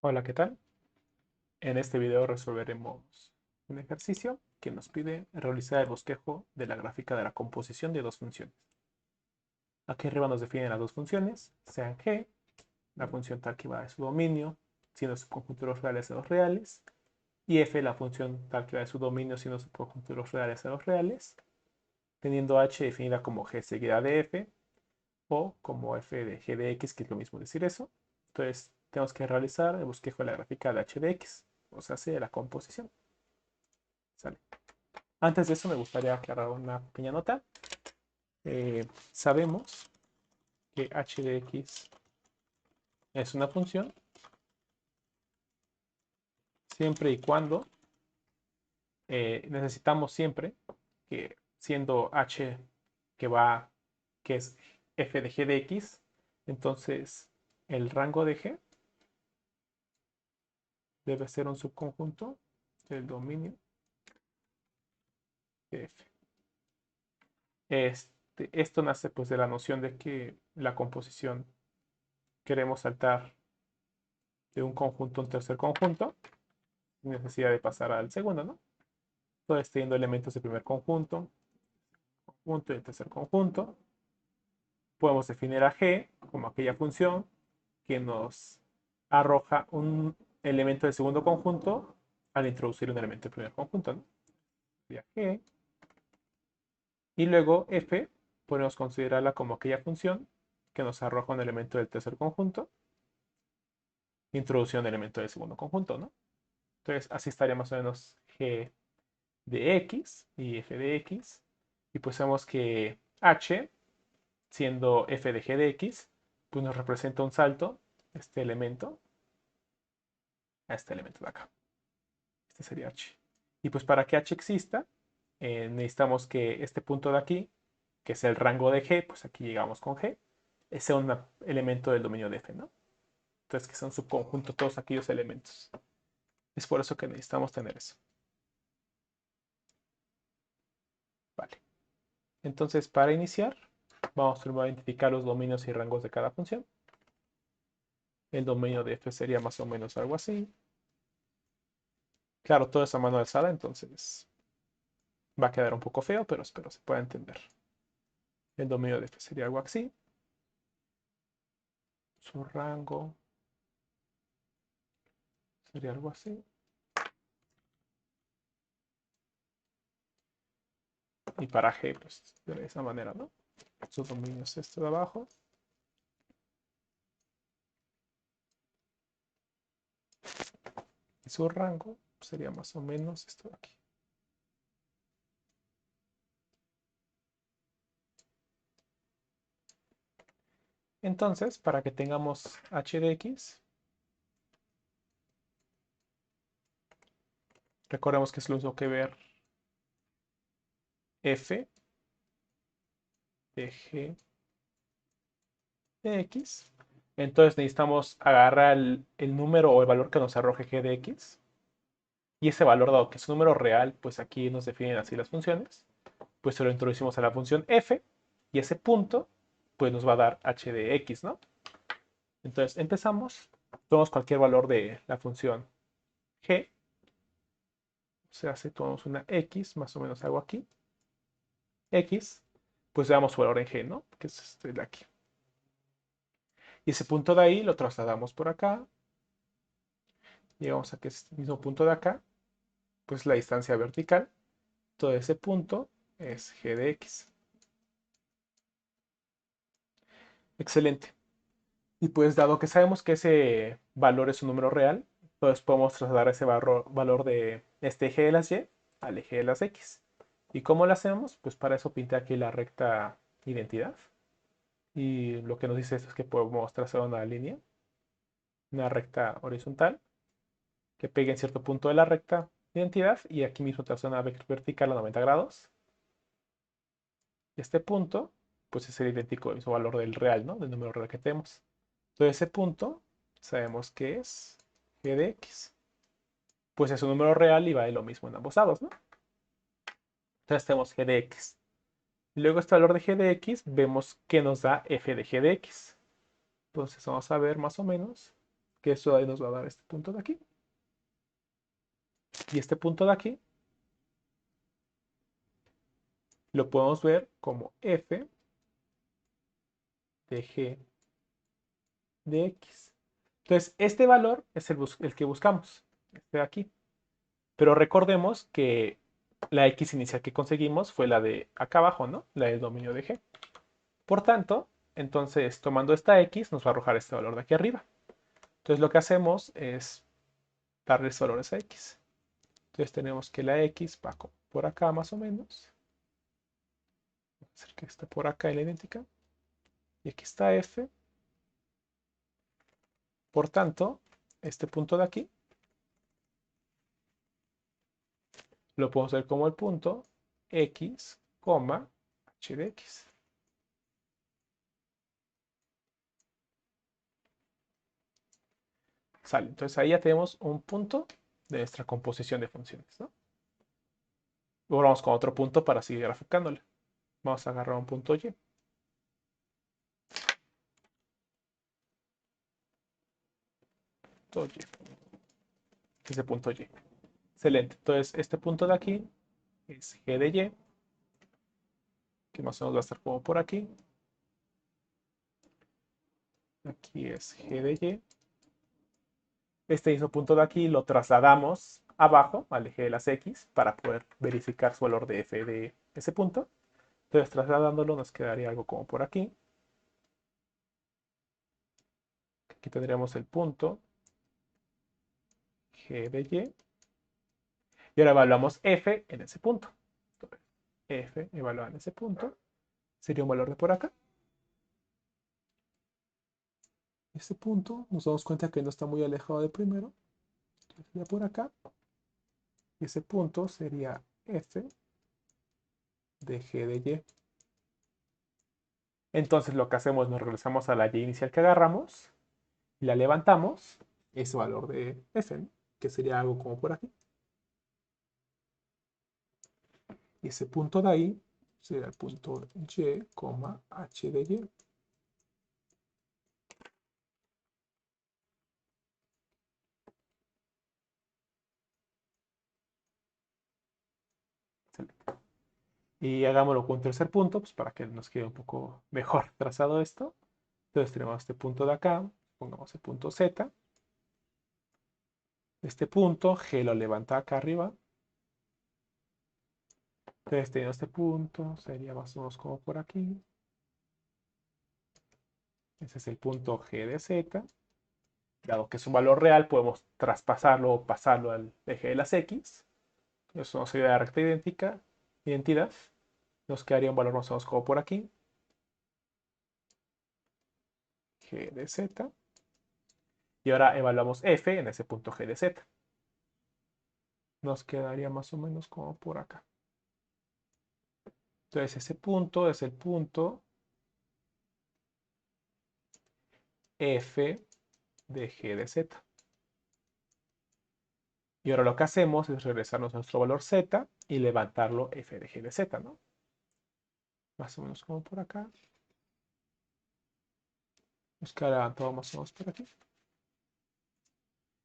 Hola, ¿qué tal? En este video resolveremos un ejercicio que nos pide realizar el bosquejo de la gráfica de la composición de dos funciones. Aquí arriba nos definen las dos funciones, sean g, la función tal que va de su dominio, siendo su conjunto de los reales de los reales, y f, la función tal que va de su dominio, siendo su conjunto de los reales de los reales, teniendo h definida como g seguida de f, o como f de g de x, que es lo mismo decir eso. Entonces, tenemos que realizar el bosquejo de la gráfica de h de x, o sea, de la composición. ¿Sale? Antes de eso me gustaría aclarar una pequeña nota. Sabemos que h de x es una función siempre y cuando necesitamos siempre que siendo h que es f de g de x, entonces el rango de g debe ser un subconjunto del dominio de f. Esto nace pues de la noción de que la composición queremos saltar de un conjunto a un tercer conjunto sin necesidad de pasar al segundo, ¿no? Entonces, teniendo elementos de primer conjunto y el tercer conjunto, podemos definir a G como aquella función que nos arroja un elemento del segundo conjunto al introducir un elemento del primer conjunto, ¿no? Sería G. Y luego F, podemos considerarla como aquella función que nos arroja un elemento del tercer conjunto, introduciendo un elemento del segundo conjunto, ¿no? Entonces, así estaría más o menos G de X y F de X. Y pues sabemos que H, siendo F de G de X, pues nos representa un salto, este elemento, a este elemento de acá. Este sería H. Y pues para que H exista, necesitamos que este punto de aquí, que es el rango de G, pues aquí llegamos con G, sea un elemento del dominio de F, ¿no? Entonces que son subconjunto todos aquellos elementos. Es por eso que necesitamos tener eso. Vale. Entonces, para iniciar, vamos primero a identificar los dominios y rangos de cada función. El dominio de f sería más o menos algo así. Claro, todo es a mano alzada, entonces va a quedar un poco feo, pero espero se pueda entender. El dominio de f sería algo así. Su rango sería algo así. Y para g, pues de esa manera, ¿no? Su dominio es este de abajo. Y su rango sería más o menos esto de aquí. Entonces, para que tengamos h de x, recordemos que es lo mismo que ver f de g de x. Entonces necesitamos agarrar el número o el valor que nos arroje g de x. Y ese valor, dado que es un número real, pues aquí nos definen así las funciones. Pues se lo introducimos a la función f. Y ese punto, pues nos va a dar h de x, ¿no? Entonces empezamos. Tomamos cualquier valor de la función g. O sea, si tomamos una x, más o menos algo aquí. X, pues veamos su valor en g, ¿no? Que es este de aquí. Y ese punto de ahí lo trasladamos por acá. Llegamos a que es el mismo punto de acá, pues la distancia vertical. Todo ese punto es g de x. Excelente. Y pues dado que sabemos que ese valor es un número real, entonces podemos trasladar ese valor de este eje de las y al eje de las x. ¿Y cómo lo hacemos? Pues para eso pinté aquí la recta identidad. Y lo que nos dice esto es que podemos trazar una recta horizontal, que pegue en cierto punto de la recta identidad y aquí mismo trazar una vertical a 90 grados. Este punto, pues es el idéntico al mismo valor del real, ¿no? Del número real que tenemos. Entonces ese punto sabemos que es g de x. Pues es un número real y vale lo mismo en ambos lados, ¿no? Entonces tenemos g de x. Luego este valor de g de x vemos que nos da f de g de x. Entonces vamos a ver más o menos. que eso ahí nos va a dar este punto de aquí. Y este punto de aquí lo podemos ver como f de g de x. Entonces, este valor es el que buscamos, este de aquí. Pero recordemos que la x inicial que conseguimos fue la de acá abajo, ¿no? La del dominio de g. Por tanto, entonces tomando esta x nos va a arrojar este valor de aquí arriba. Entonces lo que hacemos es darles valores a x. Entonces tenemos que la x va por acá más o menos. Vamos a hacer que esté por acá en la idéntica. Y aquí está f. Por tanto, este punto de aquí lo podemos ver como el punto x, h de x. Sale. Entonces ahí ya tenemos un punto de nuestra composición de funciones, ¿no? Ahora vamos con otro punto para seguir graficándole. Vamos a agarrar un punto y. Punto y. Ese punto y. Excelente. Entonces este punto de aquí es g de y, que más o menos va a estar como por aquí. Aquí es g de y. Este mismo punto de aquí lo trasladamos abajo al eje de las x para poder verificar su valor de f de ese punto. Entonces trasladándolo nos quedaría algo como por aquí. Aquí tendríamos el punto g de y. Y ahora evaluamos f en ese punto. Entonces, f evaluado en ese punto sería un valor de por acá. Este punto nos damos cuenta que no está muy alejado del primero. Entonces sería por acá. Y ese punto sería f de g de y. Entonces lo que hacemos, nos regresamos a la y inicial que agarramos y la levantamos, ese valor de f, ¿no? Que sería algo como por aquí. Y ese punto de ahí sería el punto y, h de y. Y hagámoslo con un tercer punto, pues para que nos quede un poco mejor trazado esto. Entonces tenemos este punto de acá, pongamos el punto z. Este punto G lo levanta acá arriba. Entonces teniendo este punto, sería más o menos como por aquí. Ese es el punto G de z. Dado que es un valor real, podemos traspasarlo o pasarlo al eje de las x. Eso nos sería la recta identidad. Nos quedaría un valor más o menos como por aquí. G de z. Y ahora evaluamos f en ese punto G de z. Nos quedaría más o menos como por acá. Entonces ese punto es el punto f de g de z. Y ahora lo que hacemos es regresarnos a nuestro valor z y levantarlo f de g de z, ¿no? Más o menos como por acá. Nos queda levantado más o menos por aquí.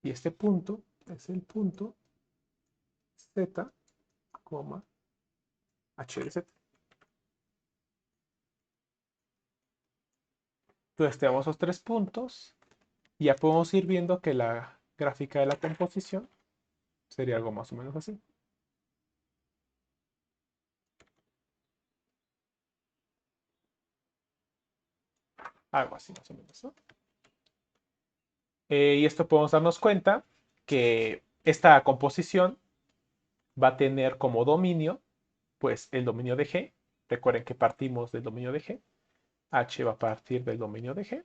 Y este punto es el punto z, h de z. Entonces tenemos los tres puntos y ya podemos ir viendo que la gráfica de la composición sería algo más o menos así. Algo así más o menos, ¿no? Y esto podemos darnos cuenta que esta composición va a tener como dominio, pues el dominio de G. Recuerden que partimos del dominio de G. H va a partir del dominio de G.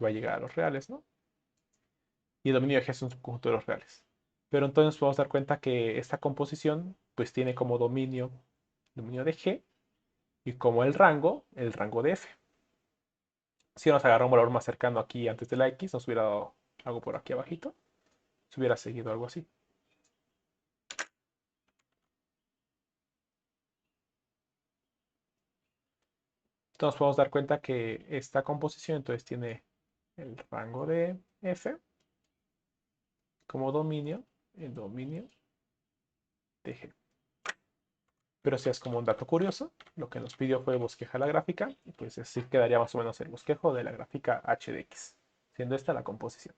Va a llegar a los reales, ¿no? Y el dominio de G es un subconjunto de los reales. Pero entonces podemos dar cuenta que esta composición pues tiene como dominio de G y como el rango de F. Si nos agarra un valor más cercano aquí antes de la X, nos hubiera dado algo por aquí abajito. Se hubiera seguido algo así. Entonces podemos dar cuenta que esta composición entonces tiene el rango de f como dominio, el dominio de G. Pero si es como un dato curioso, lo que nos pidió fue bosqueja la gráfica, y pues así quedaría más o menos el bosquejo de la gráfica h de x, siendo esta la composición.